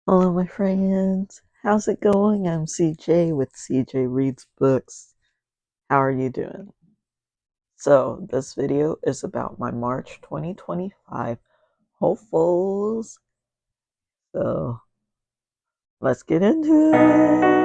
Hello, my friends. How's it going? I'm CJ with CJ Reads Books. How are you doing? So, this video is about my March 2025 hopefuls. So, let's get into it.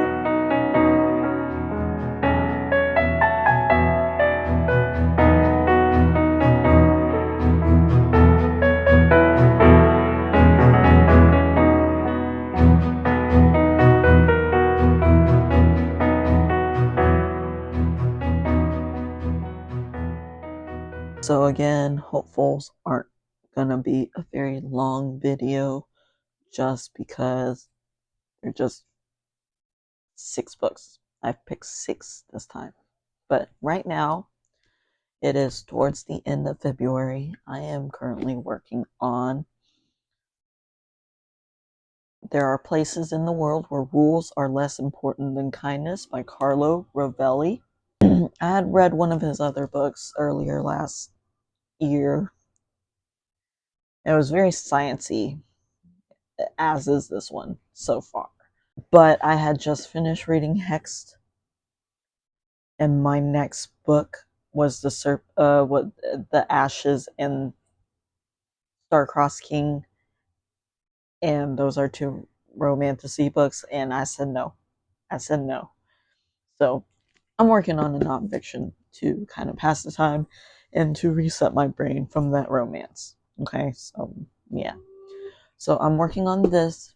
So, again, hopefuls aren't gonna be a very long video just because they're just 6 books. I've picked 6 this time. But right now, it is towards the end of February. I am currently working on There Are Places in the World Where Rules Are Less Important Than Kindness by Carlo Rovelli. I had read one of his other books earlier last year. It was very sciencey, as is this one so far. But I had just finished reading Hexed, and my next book was the Ashes and Star-Crossed King, and those are 2 romantasy books, and I said no. So I'm working on a nonfiction to kind of pass the time and to reset my brain from that romance. Okay, so yeah. So I'm working on this.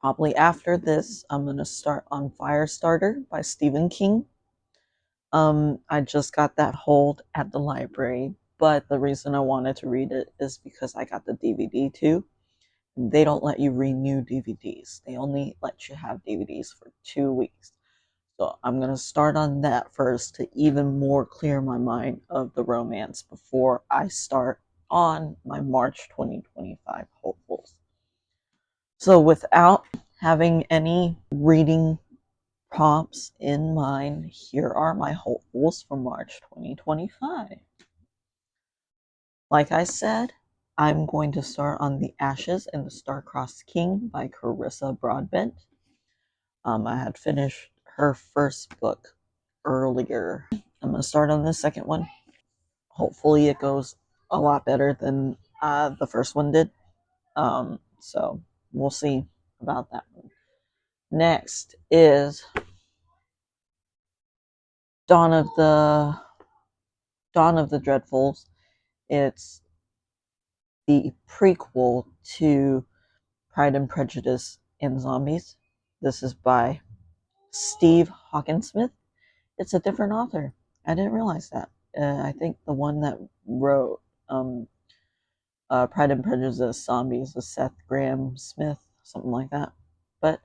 Probably after this, I'm gonna start on Firestarter by Stephen King. I just got that hold at the library, but the reason I wanted to read it is because I got the DVD too. They don't let you renew DVDs. They only let you have DVDs for 2 weeks. So I'm going to start on that first to even more clear my mind of the romance before I start on my March 2025 hopefuls. So without having any reading prompts in mind, here are my hopefuls for March 2025. Like I said, I'm going to start on The Ashes and the Star-Crossed King by Carissa Broadbent. I had finished her first book earlier. I'm going to start on the second one. Hopefully, it goes a lot better than the first one did. So we'll see about that one. Next is Dawn of the Dreadfuls. It's the prequel to Pride and Prejudice and Zombies. This is by Steve Hawkinsmith. It's a different author. I didn't realize that. I think the one that wrote Pride and Prejudice Zombies is Seth Graham Smith, something like that. But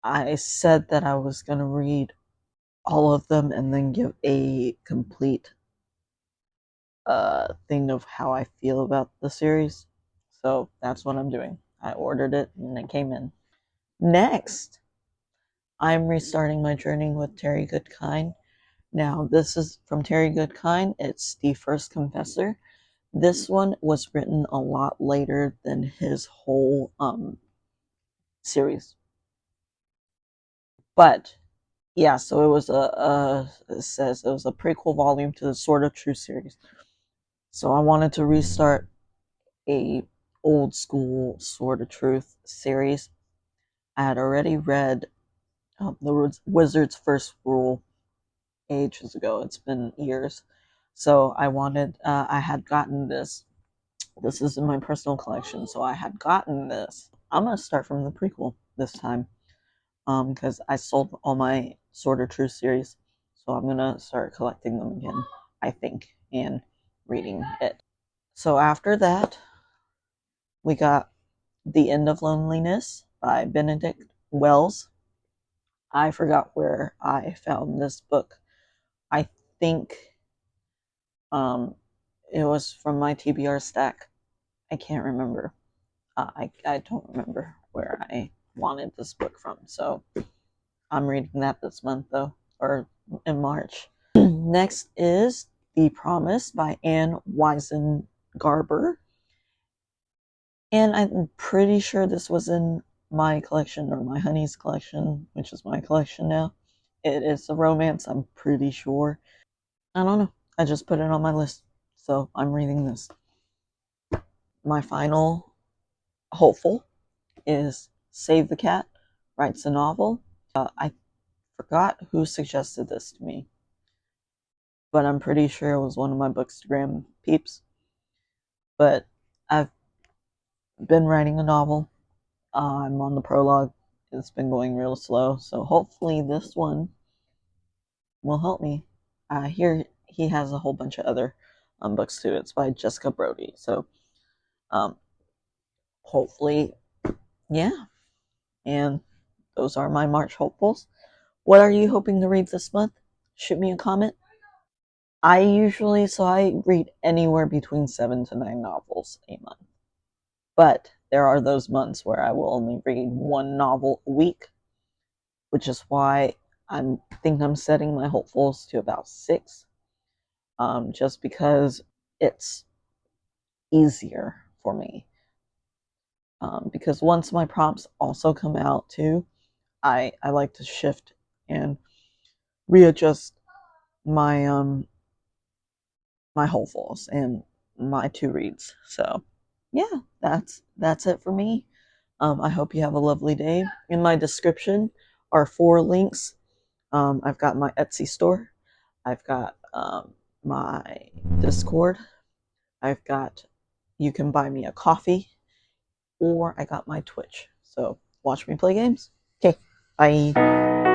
I said that I was going to read all of them and then give a complete thing of how I feel about the series. So that's what I'm doing. I ordered it and it came in. Next, I'm restarting my journey with Terry Goodkind. Now, this is from Terry Goodkind. It's The First Confessor. This one was written a lot later than his whole series. But yeah, so it was it says it was a prequel volume to the Sword of Truth series. So I wanted to restart a old school Sword of Truth series. I had already read the Wizard's First Rule ages ago. It's been years. So I had gotten this. This is in my personal collection, so I had gotten this. I'm gonna start from the prequel this time, because I sold all my Sword of Truth series, so I'm gonna start collecting them again, I think, and reading it. So after that, we got The End of Loneliness by Benedict Wells. I forgot where I found this book. I think um, it was from my TBR stack. I can't remember. I don't remember where I wanted this book from. So I'm reading that this month, though, or in March. Next is The Promise by Anne Weisengarber. And I'm pretty sure this was in my collection, or my honey's collection, which is my collection now. It is a romance, I'm pretty sure. I don't know. I just put it on my list. So I'm reading this. My final hopeful is Save the Cat, writes a novel. I forgot who suggested this to me, but I'm pretty sure it was one of my Bookstagram peeps. But I've been writing a novel. I'm on the prologue. It's been going real slow, so hopefully this one will help me. Here he has a whole bunch of other books too. It's by Jessica Brody, so um, hopefully, yeah. And those are my March hopefuls. What are you hoping to read this month? Shoot me a comment. I read anywhere between 7 to 9 novels a month. But there are those months where I will only read one novel a week, which is why I'm setting my hopefuls to about 6, just because it's easier for me. Because once my prompts also come out too, I like to shift and readjust my my hopefuls and my 2 reads. So yeah, that's it for me. I hope you have a lovely day. In my description are 4 links. I've got my Etsy store. I've got my Discord. I've got, you can buy me a coffee, or I got my Twitch. So watch me play games. Okay, bye.